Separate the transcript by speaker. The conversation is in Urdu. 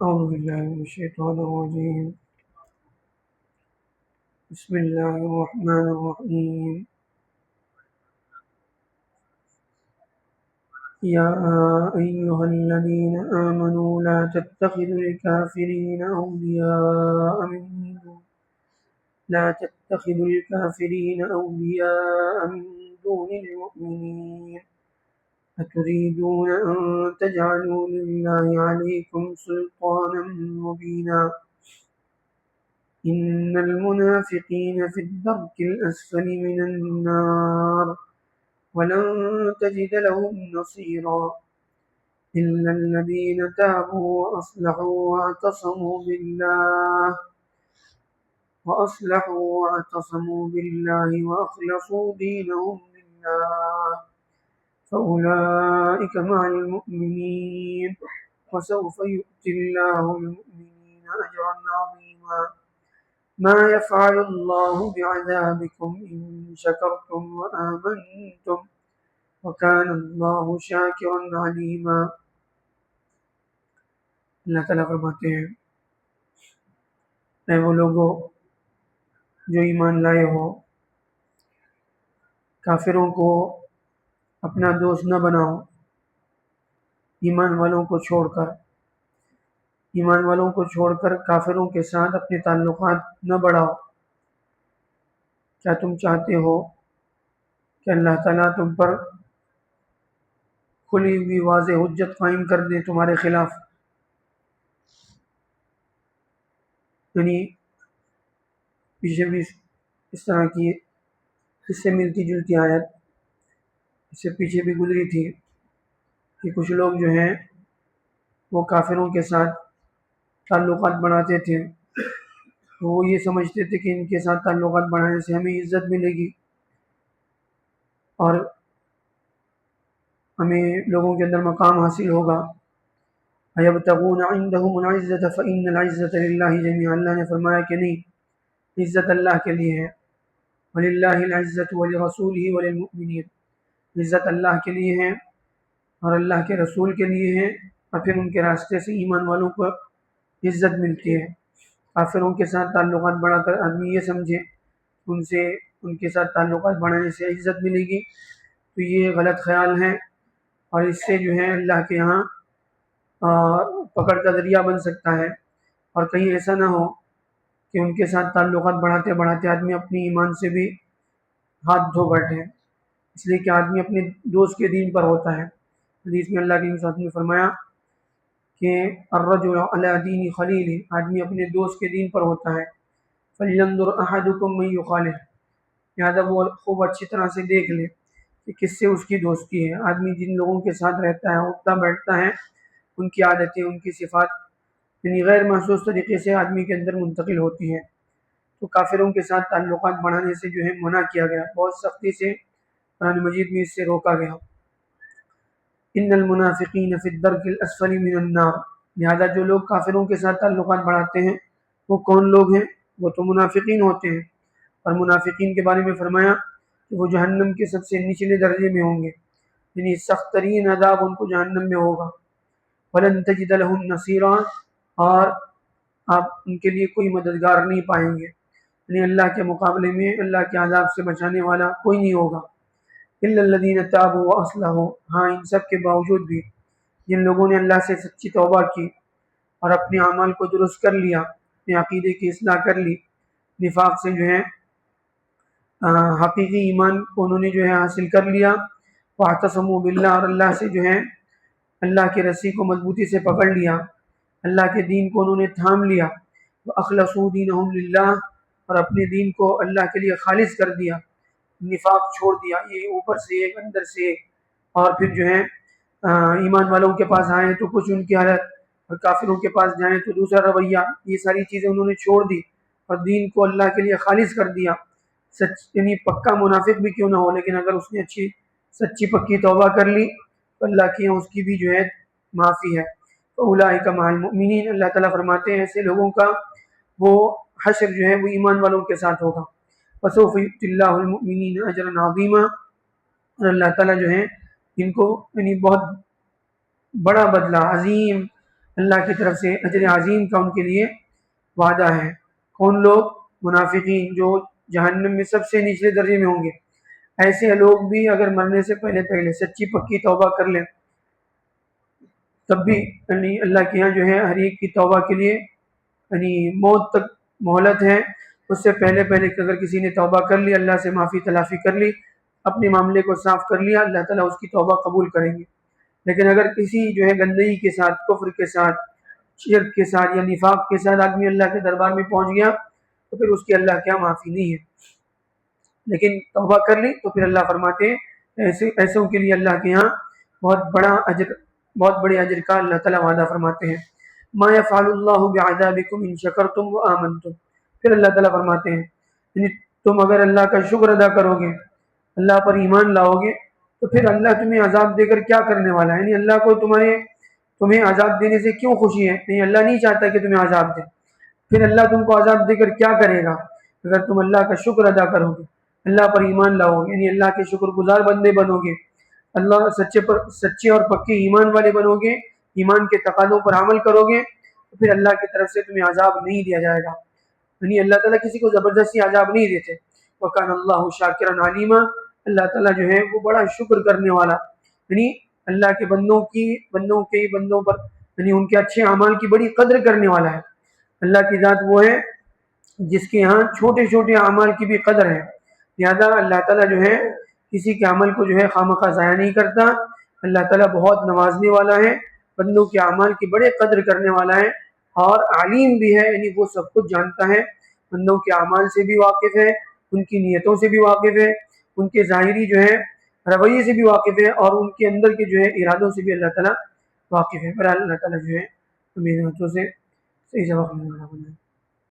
Speaker 1: أعوذ بالله من الشيطان الرجيم. بسم الله الرحمن الرحيم. يا أيها الذين آمنوا لا تتخذوا الكافرين أولياء من دون المؤمنين أتريدون أن تجعلوا لله عليكم سلطانا مبينا إن المنافقين في الدرك الأسفل من النار ولن تجد لهم نصيرا إلا الذين تابوا وأصلحوا واعتصموا بالله وأخلصوا دينهم لله فأولئك مع المؤمنين وسوف يؤتي الله المؤمنين أجرا عظيما ما يفعل الله بعذابكم إن شكرتم وآمنتم وكان اللہ شاکرا علیما. اللہ تعالیٰ فرماتے ہیں اے وہ لوگوں جو ایمان لائے ہو، کافروں کو اپنا دوست نہ بناؤ، ایمان والوں کو چھوڑ کر کافروں کے ساتھ اپنے تعلقات نہ بڑھاؤ. کیا تم چاہتے ہو کہ اللہ تعالیٰ تم پر کھلی ہوئی واضح حجت قائم کر دے تمہارے خلاف؟ یعنی پیچھے بھی اس طرح کی اس سے ملتی جلتی آیت اس سے پیچھے بھی گزری تھی کہ کچھ لوگ جو ہیں وہ کافروں کے ساتھ تعلقات بڑھاتے تھے، وہ یہ سمجھتے تھے کہ ان کے ساتھ تعلقات بڑھانے سے ہمیں عزت ملے گی اور ہمیں لوگوں کے اندر مقام حاصل ہوگا. اَيَبْتَغُونَ عِندَهُمُ الْعِزَّةَ فَإِنَّ الْعِزَّةَ لِلَّهِ جَمِيعًا. اللہ نے فرمایا کہ نہیں، عزت اللہ کے لیے ہے. وَلِلَّهِ الْعِزَّةُ وَلِرَسُولِهِ وَلِلْمُؤْمِنِينَ. عزت اللہ کے لیے ہے اور اللہ کے رسول کے لیے ہے، اور پھر ان کے راستے سے ایمان والوں کو عزت ملتی ہے. کافروں کے ساتھ تعلقات بڑھا کر آدمی یہ سمجھے ان کے ساتھ تعلقات بڑھانے سے عزت ملے گی، تو یہ غلط خیال ہے اور اس سے جو ہے اللہ کے یہاں پکڑ کا ذریعہ بن سکتا ہے. اور کہیں ایسا نہ ہو کہ ان کے ساتھ تعلقات بڑھاتے بڑھاتے آدمی اپنی ایمان سے بھی ہاتھ دھو بیٹھے، اس لیے کہ آدمی اپنے دوست کے دین پر ہوتا ہے. حدیث میں اللہ کے رسول نے فرمایا کہ الرجل علی دین خلیل، آدمی اپنے دوست کے دین پر ہوتا ہے. فَلْيَنْظُرْ أَحَدُكُمْ مَنْ يُخَالِفُ. لہٰذا وہ خوب اچھی طرح سے دیکھ لے کہ کس سے اس کی دوستی ہے. آدمی جن لوگوں کے ساتھ رہتا ہے، اٹھتا بیٹھتا ہے، ان کی عادتیں، ان کی صفات یعنی غیر محسوس طریقے سے آدمی کے اندر منتقل ہوتی ہے. تو کافروں کے ساتھ تعلقات بڑھانے سے جو ہے منع کیا گیا، بہت سختی سے قرآن مجید میں اس سے روکا گیا. ان المنافقین فی الدرک الاسفل من النار. لہذا جو لوگ کافروں کے ساتھ تعلقات بڑھاتے ہیں وہ کون لوگ ہیں؟ وہ تو منافقین ہوتے ہیں. اور منافقین کے بارے میں فرمایا کہ وہ جہنم کے سب سے نچلے درجے میں ہوں گے، یعنی سخت ترین عذاب ان کو جہنم میں ہوگا. وَلَن تَجِدَ لَهُمْ نَصِيرًا. اور آپ ان کے لیے کوئی مددگار نہیں پائیں گے، یعنی اللہ کے مقابلے میں اللہ کے عذاب سے بچانے والا کوئی نہیں ہوگا. إِلَّا الَّذِينَ تَابُوا وَأَصْلَحُوا. ہاں، ان سب کے باوجود بھی جن لوگوں نے اللہ سے سچی توبہ کی اور اپنے اعمال کو درست کر لیا، اپنے عقیدے کی اصلاح کر لی، نفاق سے جو ہے حقیقی ایمان کو انہوں نے جو ہے حاصل کر لیا. وَاعْتَصَمُوا بِاللَّهِ. اور اللہ سے جو ہے اللہ کے رسی کو مضبوطی سے پکڑ لیا، اللہ کے دین کو انہوں نے تھام لیا. وَأَخْلَصُوا دِينَهُمْ لِلَّهِ. اور اپنے دین کو اللہ کے لیے خالص کر دیا، نفاق چھوڑ دیا، یہ اوپر سے ایک اندر سے ایک. اور پھر جو ہے ایمان والوں کے پاس آئیں تو کچھ ان کی حالت، اور کافروں کے پاس جائیں تو دوسرا رویہ. یہ ساری چیزیں انہوں نے چھوڑ دی اور دین کو اللہ کے لیے خالص کر دیا. یعنی پکا منافق بھی کیوں نہ ہو، لیکن اگر اس نے سچی پکی توبہ کر لی تو اللہ کے یہاں اس کی بھی جو ہے معافی ہے. فَأُولَٰئِكَ مَعَ الْمُؤْمِنِينَ. اللہ تعالیٰ فرماتے ہیں ایسے لوگوں کا وہ حشر جو ہے وہ ایمان والوں کے ساتھ ہوگا. وَسَوْفَ يُؤْتِ اللَّهُ الْمُؤْمِنِينَ أَجْرًا عَظِيمًا. اور اللہ تعالیٰ جو ہے ان کو یعنی بہت بڑا بدلہ، عظیم اللہ کی طرف سے اجر عظیم کا ان کے لیے وعدہ ہے۔ کون لوگ؟ منافقین، جو جہنم میں سب سے نچلے درجے میں ہوں گے۔ ایسے لوگ بھی اگر مرنے سے پہلے سچی پکی توبہ کر لیں تب بھی یعنی اللہ کے یہاں جو ہے ہر ایک کی توبہ کے لیے یعنی موت تک مہلت ہے۔ اس سے پہلے کہ اگر کسی نے توبہ کر لی، اللہ سے معافی تلافی کر لی، اپنے معاملے کو صاف کر لیا، اللہ تعالیٰ اس کی توبہ قبول کریں گے۔ لیکن اگر کسی جو ہے گندگی کے ساتھ، کفر کے ساتھ، شرک کے ساتھ یا نفاق کے ساتھ آدمی اللہ کے دربار میں پہنچ گیا تو پھر اس کی اللہ کیا معافی نہیں ہے۔ لیکن توبہ کر لی تو پھر اللہ فرماتے ہیں ایسوں کے لیے اللہ کے یہاں بہت بڑے اجر کا اللہ تعالیٰ وعدہ فرماتے ہیں۔ ما یفعل اللہ بعذابکم ان شکرتم وآمنتم، پھر اللہ تعالیٰ فرماتے ہیں یعنی تم اگر اللہ کا شکر ادا کرو گے، اللہ پر ایمان لاؤ گے تو پھر اللہ تمہیں عذاب دے کر کیا کرنے والا ہے؟ یعنی اللہ کو تمہیں عذاب دینے سے کیوں خوشی ہے؟ نہیں، اللہ نہیں چاہتا کہ تمہیں عذاب دے، پھر اللہ تم کو عذاب دے کر کیا کرے گا؟ اگر تم اللہ کا شکر ادا کرو گے، اللہ پر ایمان لاؤ گے، یعنی اللہ کے شکر گزار بندے بنو گے، اللہ سچے اور پکے ایمان والے بنو گے، ایمان کے تقاضوں پر عمل کرو گے تو پھر اللہ کی طرف سے تمہیں عذاب نہیں دیا جائے گا۔ یعنی اللہ تعالیٰ کسی کو زبردستی عذاب نہیں دیتے۔ وَكَانَ اللَّهُ شَاكِرًا عَلِيمًا، اللہ تعالیٰ جو ہے وہ بڑا شکر کرنے والا، یعنی اللہ کے بندوں پر یعنی ان کے اچھے اعمال کی بڑی قدر کرنے والا ہے۔ اللہ کی ذات وہ ہے جس کے ہاں چھوٹے چھوٹے اعمال کی بھی قدر ہے، لہذا اللہ تعالیٰ جو ہے کسی کے عمل کو جو ہے خواہ ضائع نہیں کرتا۔ اللہ تعالیٰ بہت نوازنے والا ہے، بندوں کے اعمال کی بڑے قدر کرنے والا ہے، اور عالم بھی ہے، یعنی وہ سب کچھ جانتا ہے، بندوں کے اعمال سے بھی واقف ہے، ان کی نیتوں سے بھی واقف ہے، ان کے ظاہری جو ہے رویے سے بھی واقف ہے، اور ان کے اندر کے جو ہے ارادوں سے بھی اللہ تعالیٰ واقف ہے۔ پر اللہ تعالیٰ جو ہے ہمیں سے صحیح جواب